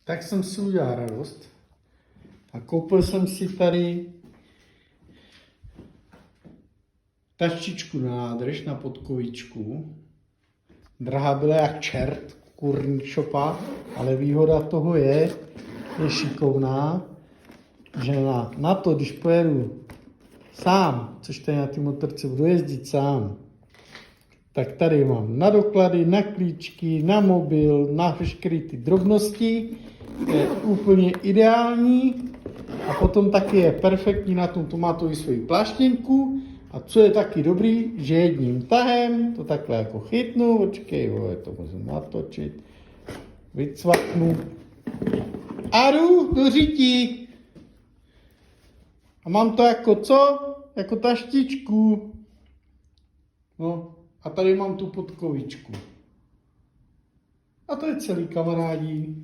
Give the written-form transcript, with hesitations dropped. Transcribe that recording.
Tak jsem si udělal radost a koupil jsem si tady taštičku na nádrž, na podkovičku. Drahá byla jak čert, kurní šopa, ale výhoda toho je šikovná, že na to, když pojedu sám, což tady na té motorce budu jezdit sám, tak tady mám na doklady, na klíčky, na mobil, na veškeré ty drobnosti. To je úplně ideální. A potom taky je perfektní na tom tomátovi svoji pláštěnku. A co je taky dobrý, že jedním tahem to takhle jako chytnu, počkej, to můžu natočit, vycvaknu a jdu do řití. A mám to jako co? Jako taštičku. No a tady mám tu podkovičku. A to je celý, kamarádi.